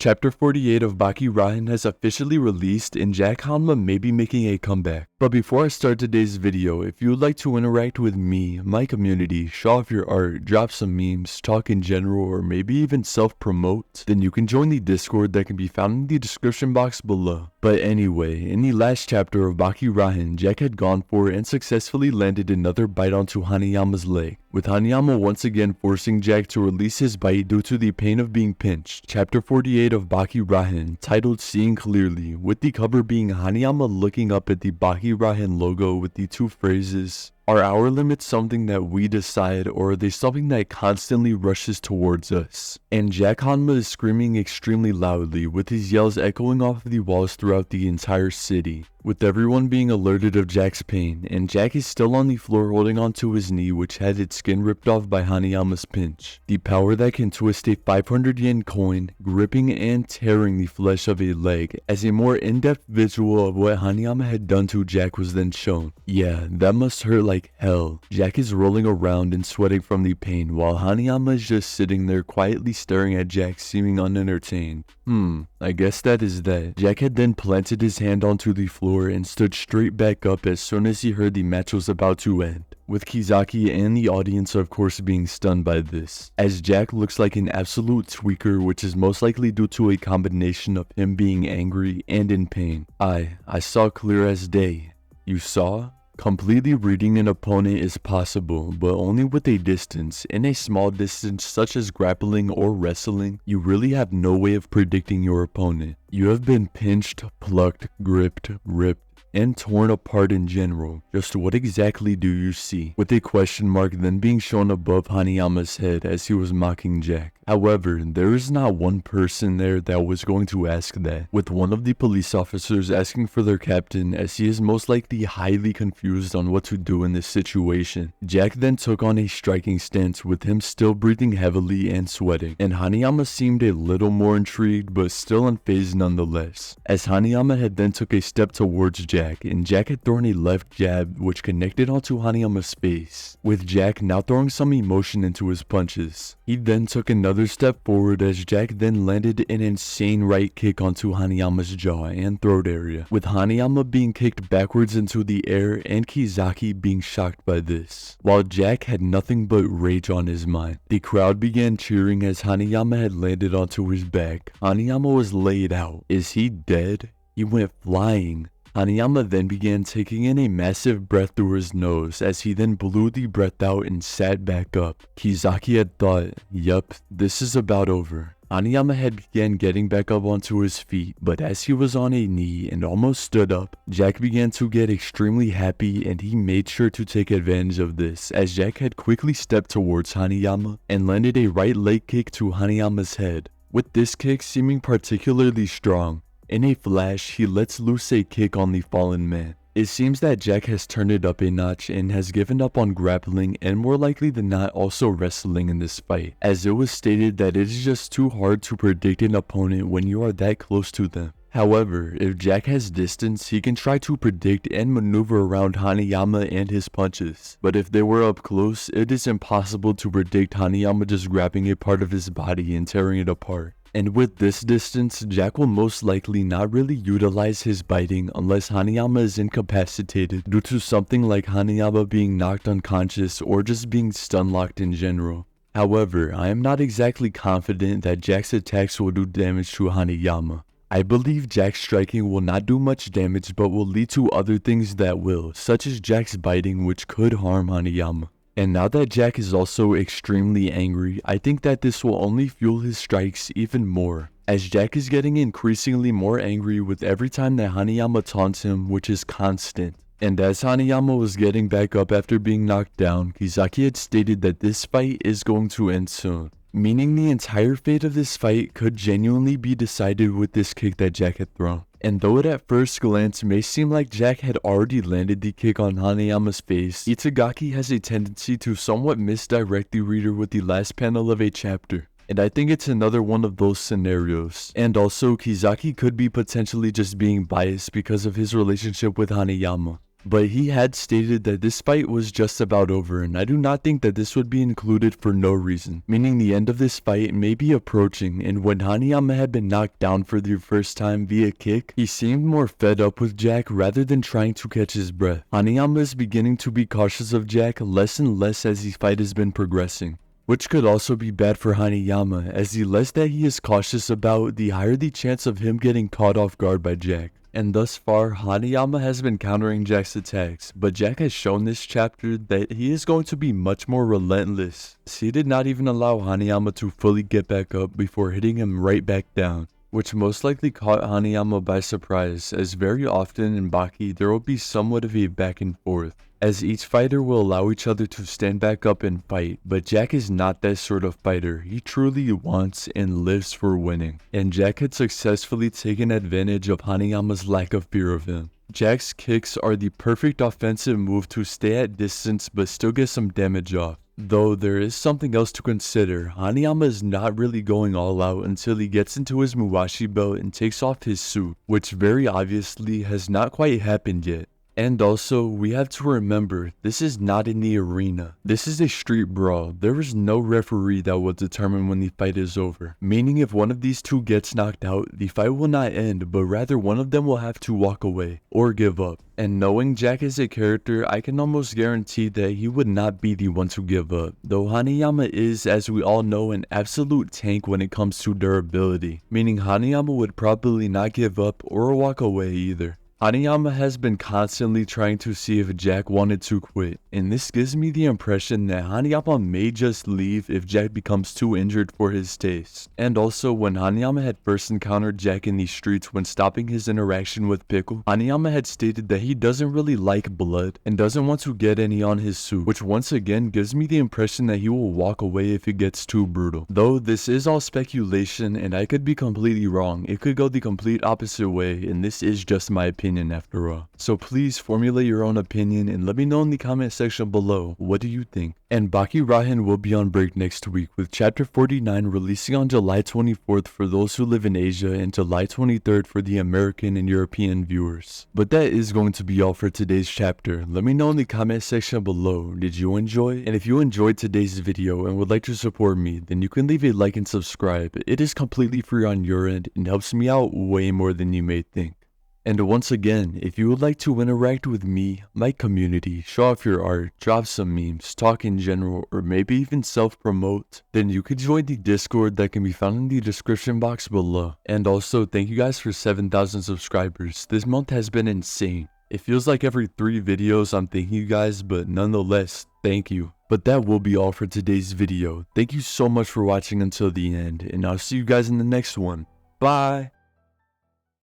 Chapter 48 of BAKI RAHEN has officially released and Jack Hanma may be making a comeback. But before I start today's video, if you would like to interact with me, my community, show off your art, drop some memes, talk in general, or maybe even self-promote, then you can join the Discord that can be found in the description box below. But anyway, in the last chapter of BAKI RAHEN, Jack had gone for and successfully landed another bite onto Hanayama's leg, with Hanayama once again forcing Jack to release his bite due to the pain of being pinched. Chapter 48 of BAKI RAHEN, titled Seeing Clearly, with the cover being Hanayama looking up at the BAKI RAHEN logo with the two phrases, "Are our limits something that we decide, or are they something that constantly rushes towards us?" And Jack Hanma is screaming extremely loudly, with his yells echoing off of the walls throughout the entire city, with everyone being alerted of Jack's pain, and Jack is still on the floor holding onto his knee, which had its skin ripped off by Hanayama's pinch. The power that can twist a 500 yen coin, gripping and tearing the flesh of a leg, as a more in-depth visual of what Hanayama had done to Jack was then shown. Yeah, that must hurt like hell. Jack is rolling around and sweating from the pain, while Hanayama is just sitting there quietly staring at Jack, seeming unentertained. I guess that is that. Jack had then planted his hand onto the floor and stood straight back up as soon as he heard the match was about to end, with Kizaki and the audience of course being stunned by this, as Jack looks like an absolute tweaker, which is most likely due to a combination of him being angry and in pain. I saw clear as day. You saw? Completely reading an opponent is possible, but only with a distance. In a small distance such as grappling or wrestling, you really have no way of predicting your opponent. You have been pinched, plucked, gripped, ripped, and torn apart in general. Just what exactly do you see? With a question mark then being shown above Hanayama's head as he was mocking Jack. However, there is not one person there that was going to ask that, with one of the police officers asking for their captain, as he is most likely highly confused on what to do in this situation. Jack then took on a striking stance, with him still breathing heavily and sweating, and Hanayama seemed a little more intrigued but still unfazed nonetheless, as Hanayama had then took a step towards Jack, and Jack had thrown a left jab which connected onto Hanayama's face, with Jack now throwing some emotion into his punches. He then took another step forward as Jack then landed an insane right kick onto Hanayama's jaw and throat area, with Hanayama being kicked backwards into the air and Kizaki being shocked by this, while Jack had nothing but rage on his mind. The crowd began cheering as Hanayama had landed onto his back. Hanayama was laid out. Is he dead? He went flying. Hanayama then began taking in a massive breath through his nose as he then blew the breath out and sat back up. Kizaki had thought, "Yup, this is about over." Hanayama had began getting back up onto his feet, but as he was on a knee and almost stood up, Jack began to get extremely happy, and he made sure to take advantage of this as Jack had quickly stepped towards Hanayama and landed a right leg kick to Hanayama's head, with this kick seeming particularly strong. In a flash, he lets loose a kick on the fallen man. It seems that Jack has turned it up a notch and has given up on grappling and more likely than not also wrestling in this fight, as it was stated that it is just too hard to predict an opponent when you are that close to them. However, if Jack has distance, he can try to predict and maneuver around Hanayama and his punches. But if they were up close, it is impossible to predict Hanayama just grabbing a part of his body and tearing it apart. And with this distance, Jack will most likely not really utilize his biting unless Hanayama is incapacitated due to something like Hanayama being knocked unconscious or just being stun locked in general. However, I am not exactly confident that Jack's attacks will do damage to Hanayama. I believe Jack's striking will not do much damage but will lead to other things that will, such as Jack's biting, which could harm Hanayama. And now that Jack is also extremely angry, I think that this will only fuel his strikes even more, as Jack is getting increasingly more angry with every time that Hanayama taunts him, which is constant. And as Hanayama was getting back up after being knocked down, Kizaki had stated that this fight is going to end soon, meaning the entire fate of this fight could genuinely be decided with this kick that Jack had thrown. And though it at first glance may seem like Jack had already landed the kick on Hanayama's face, Itagaki has a tendency to somewhat misdirect the reader with the last panel of a chapter. And I think it's another one of those scenarios. And also, Kizaki could be potentially just being biased because of his relationship with Hanayama. But he had stated that this fight was just about over, and I do not think that this would be included for no reason, meaning the end of this fight may be approaching. And when Hanayama had been knocked down for the first time via kick, he seemed more fed up with Jack rather than trying to catch his breath. Hanayama is beginning to be cautious of Jack less and less as the fight has been progressing, which could also be bad for Hanayama, as the less that he is cautious about, the higher the chance of him getting caught off guard by Jack. And thus far, Hanayama has been countering Jack's attacks, but Jack has shown this chapter that he is going to be much more relentless. He did not even allow Hanayama to fully get back up before hitting him right back down, which most likely caught Hanayama by surprise, as very often in Baki there will be somewhat of a back and forth, as each fighter will allow each other to stand back up and fight, but Jack is not that sort of fighter. He truly wants and lives for winning, and Jack had successfully taken advantage of Hanayama's lack of fear of him. Jack's kicks are the perfect offensive move to stay at distance but still get some damage off. Though there is something else to consider, Hanayama is not really going all out until he gets into his Muwashi belt and takes off his suit, which very obviously has not quite happened yet. And also, we have to remember, this is not in the arena. This is a street brawl. There is no referee that will determine when the fight is over. Meaning if one of these two gets knocked out, the fight will not end, but rather one of them will have to walk away or give up. And knowing Jack as a character, I can almost guarantee that he would not be the one to give up. Though Hanayama is, as we all know, an absolute tank when it comes to durability. Meaning Hanayama would probably not give up or walk away either. Hanayama has been constantly trying to see if Jack wanted to quit, and this gives me the impression that Hanayama may just leave if Jack becomes too injured for his taste. And also, when Hanayama had first encountered Jack in the streets when stopping his interaction with Pickle, Hanayama had stated that he doesn't really like blood and doesn't want to get any on his suit, which once again gives me the impression that he will walk away if it gets too brutal. Though this is all speculation and I could be completely wrong, it could go the complete opposite way, and this is just my opinion after all. So please formulate your own opinion and let me know in the comment section below, what do you think? And BAKI RAHEN will be on break next week, with chapter 49 releasing on July 24th for those who live in Asia and July 23rd for the American and European viewers. But that is going to be all for today's chapter. Let me know in the comment section below, did you enjoy? And if you enjoyed today's video and would like to support me, then you can leave a like and subscribe. It is completely free on your end and helps me out way more than you may think. And once again, if you would like to interact with me, my community, show off your art, drop some memes, talk in general, or maybe even self-promote, then you could join the Discord that can be found in the description box below. And also, thank you guys for 7,000 subscribers. This month has been insane. It feels like every 3 videos I'm thanking you guys, but nonetheless, thank you. But that will be all for today's video. Thank you so much for watching until the end, and I'll see you guys in the next one. Bye!